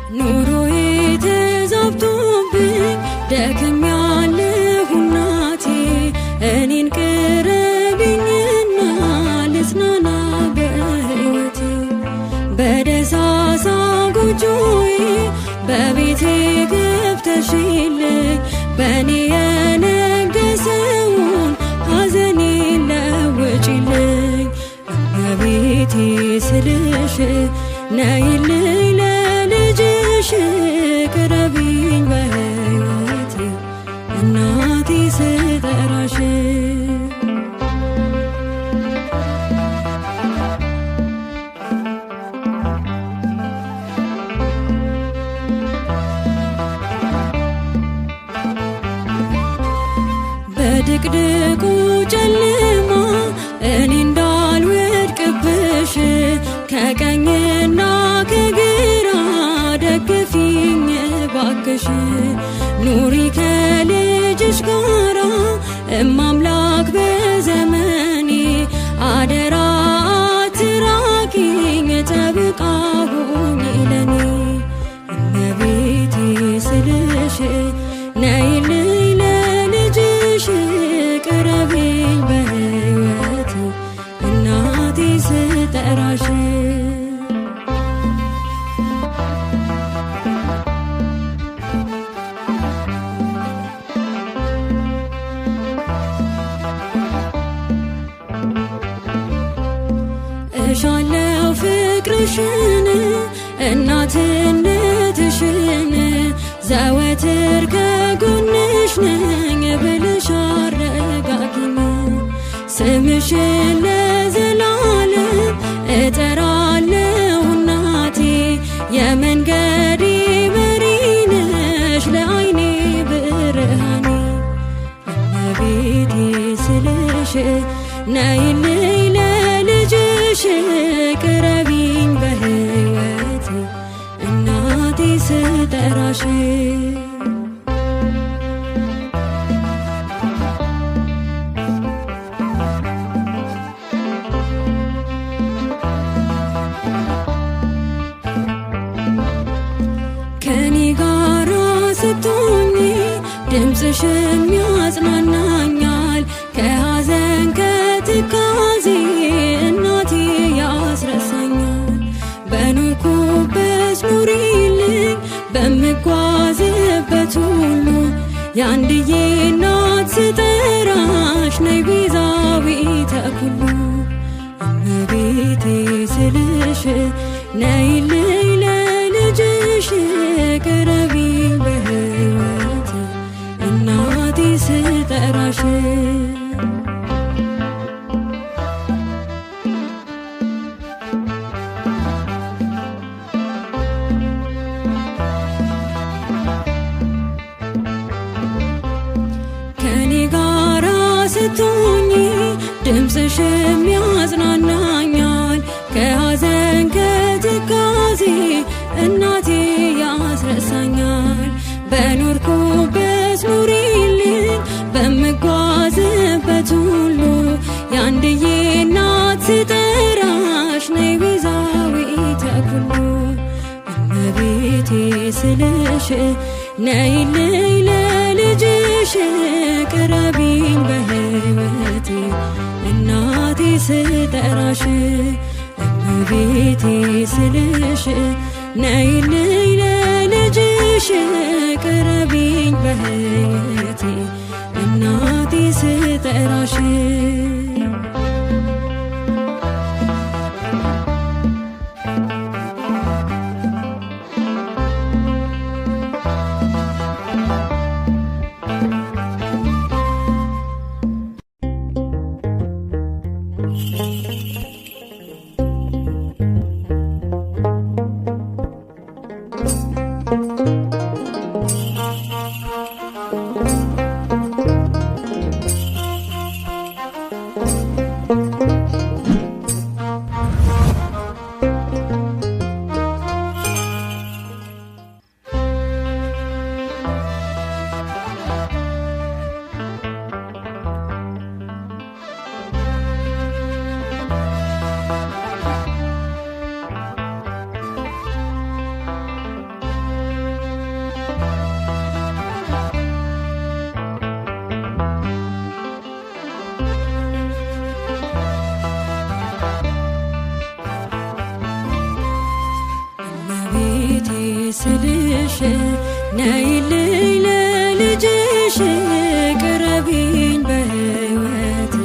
ኑሮዬ ተዛብቶብኝ ደክሜያለሁ እናቴ እኔን ቅረቢኝና ልጽናና በሕይወቴ በደሳሳ ጎጆዬ በቤቴ ገብተሽልኝ በእኔ የነገሰውን ሐዘኔን ለውጪልኝ እመቤቴ ስልሽ ነይልኝ ለልጅሽ ቅረቢኝ በሕይወቴ እናቴ ስጠራሽ በድቅድቁ ጨለማ እኔ እንዳልወድቅብሽ ከቀኝና ከግራ ደግፊኝ እባክሽ ኑሪ ከልጅሽ ጋራ እማምላክ በዘመኔ አደራ አትራቂኝ ጠብቃ ሁኚ ለኔ እመቤቴ ስልሽ ነይልኝ ለልጅሽ ቅረቢኝ በሕይወቴ እናቴ ስጠራሽ እሻለው ፍቅርሽን እናትነትሽን ዘወትር ከጎንሽ ነኝ ብለሽ አረጋጊኝ ስምሽን ለዘላለም እጠራለሁ እናቴ የመንገዴ መሪ ነሽ ለዓይኔ ብርሃኔ እመቤቴ ስልሽ ነይልኝ ለልጅሽ ቅረቢኝ በሕይወቴ እናቴ ስጠራሽ ከኔ ጋራ ስትሆኚ ድምፅሽም ያጽናናኛል ከሐዘን ከትካዜ እናቴ ያስረሳኛል በኖርኩበት ኑሪልኝ በምጓዝበት ሁሉ ያንድዬ እናት ስጠራሽ ነይ ቤዛዊተ ኩሉ እመቤቴ ስልሽ ነይልኝ ለልጅሽ ቅረቢኝ በሕይወቴ እናቴ ስጠራሽ ከኔ ጋራ ስትሆኚ ድምፅሽም ያጽናናኛል ከሐዘን ከትካዜ እናቴ ያስረሳኛል በኖርኩበት ኑሪልኝ በምጓዝበት ሁሉ ያንድዬ እናት ስጠራሽ ነይ ቤዛዊተ ኩሉ እመቤቴ ስልሽ ነይልኝ ለልጅሽ ቅረቢኝ በሕይወቴ እናቴ ስጠራሽ እመቤቴ ስልሽ ነይልኝ ለልጅሽ ቅረቢኝ በሕይወቴ እናቴ ስጠራሽ ስልሽ ነይልኝ ለልጅሽ ቅረቢኝ በሕይወቴ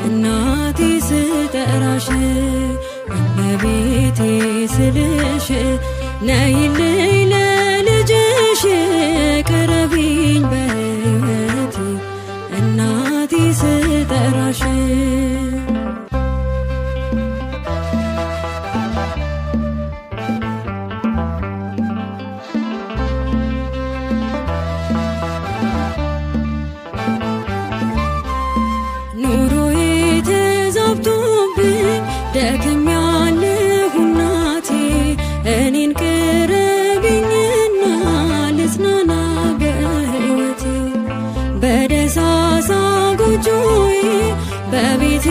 እናቴ ስጠራሽ እመቤቴ ስልሽ ነይልኝ ለልጅሽ ቅረቢኝ በሕይወቴ እናቴ ስጠራሽ ኑሮዬ ተዛብቶብኝ ደክሜያለሁ እናቴ እኔን ቅረቢኝና ልጽናና በሕይወቴ በደሳሳ ጎጆዬ በቤቴ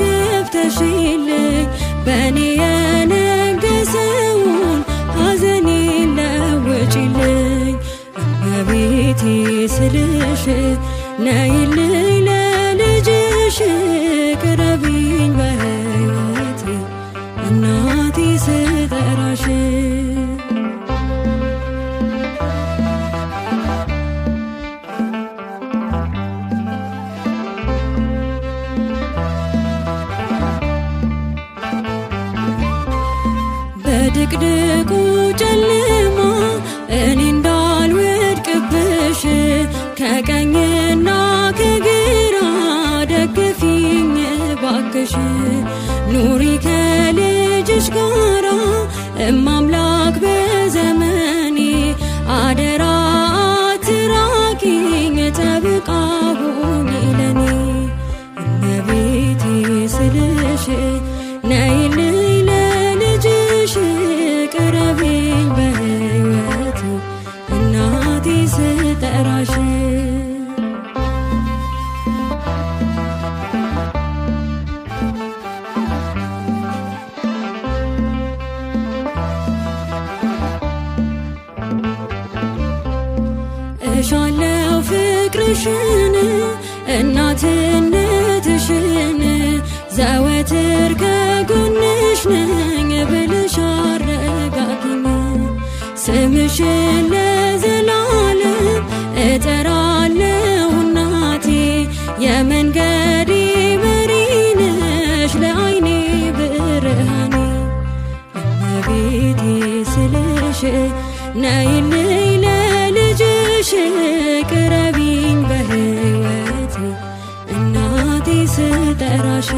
ገብተሽልኝ በእኔ የነገሰውን ሐዘኔን ለውጪልኝ እመቤቴ ስልሽ ነይልኝ ለልጅሽ ቅረቢኝ በሕይወቴ እናቴ ስጠራሽ በድቅድቁ ጨለማ እኔ እንዳልወድቅብሽ ከቀኝና ከግራ ደግፊኝ ባክሽ ኑሪ ከልጅሽ ጋራ እማምላክ በዘመኔ አደራ አትራቂኝ ጠብቃ ሁኚ ለኔ እመቤቴ ስልሽ ነይልኝ ለልጅሽ ቅረቢኝ በሕይወቴ እናቴ ስጠራሽ እሻለው ፍቅርሽን እናትነትሽን ዘወትር ከጎንሽ ነኝ ብለሽ አረጋጊኝ ስምሽን ለዘላለም እጠራለሁ እናቴ የመንገዴ መሪ ነሽ ለዓይኔ ብርሃኔ እመቤቴ ስልሽ ነይልኝ ለልጅሽ ቅረቢኝ በሕይወቴ እናቴ ስጠራሽ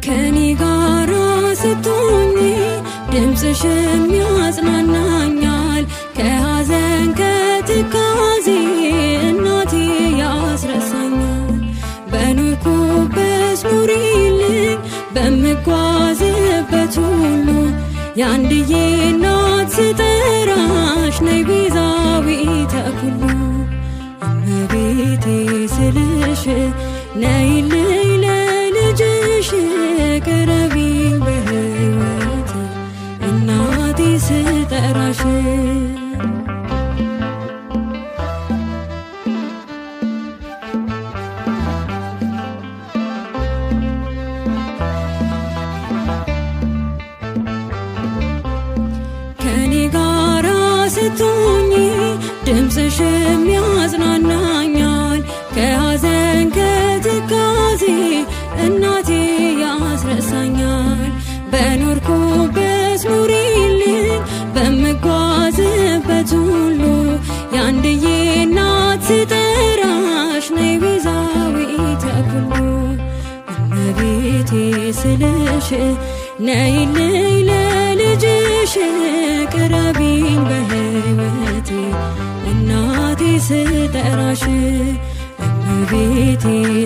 ከኔ ጋራ ስትሆኚ ድምፅሽም ያጽናናኛል ከሐዘን ከትካዜ እናቴ ያስረሳኛል በኖርኩበት ኑሪልኝ በምጓዝበት ሁሉ የአንድዬ እናት ስጠራሽ ነይ ቤዛዊተ ኩሉ እመቤቴ ስልሽ ነይልኝ ለልጅሽ ቅረቢኝ በሕይወቴ እናቴ ስጠራሽ ከኔ ጋራ ስትሆኚ ድምፅሽም ያጽናናኛል ከሐዘን ከትካዜ እናቴ ያስረሳኛል በኖርኩበት ኑሪልኝ በምጓዝበት ሁሉ የአንድዬ እናት ስጠራሽ ነይ ቤዛዊተ ኩሉ እመቤቴ ስልሽ ነይልኝ ለልጅሽ ቅረቢኝ በሕይወቴ እናቴ ስጠራሽ እመቤቴ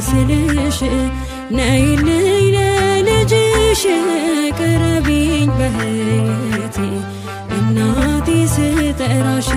ስልሽ ነይልኝ ለልጅሽ ቅረቢኝ በሕይወቴ እናቴ ስጠራሽ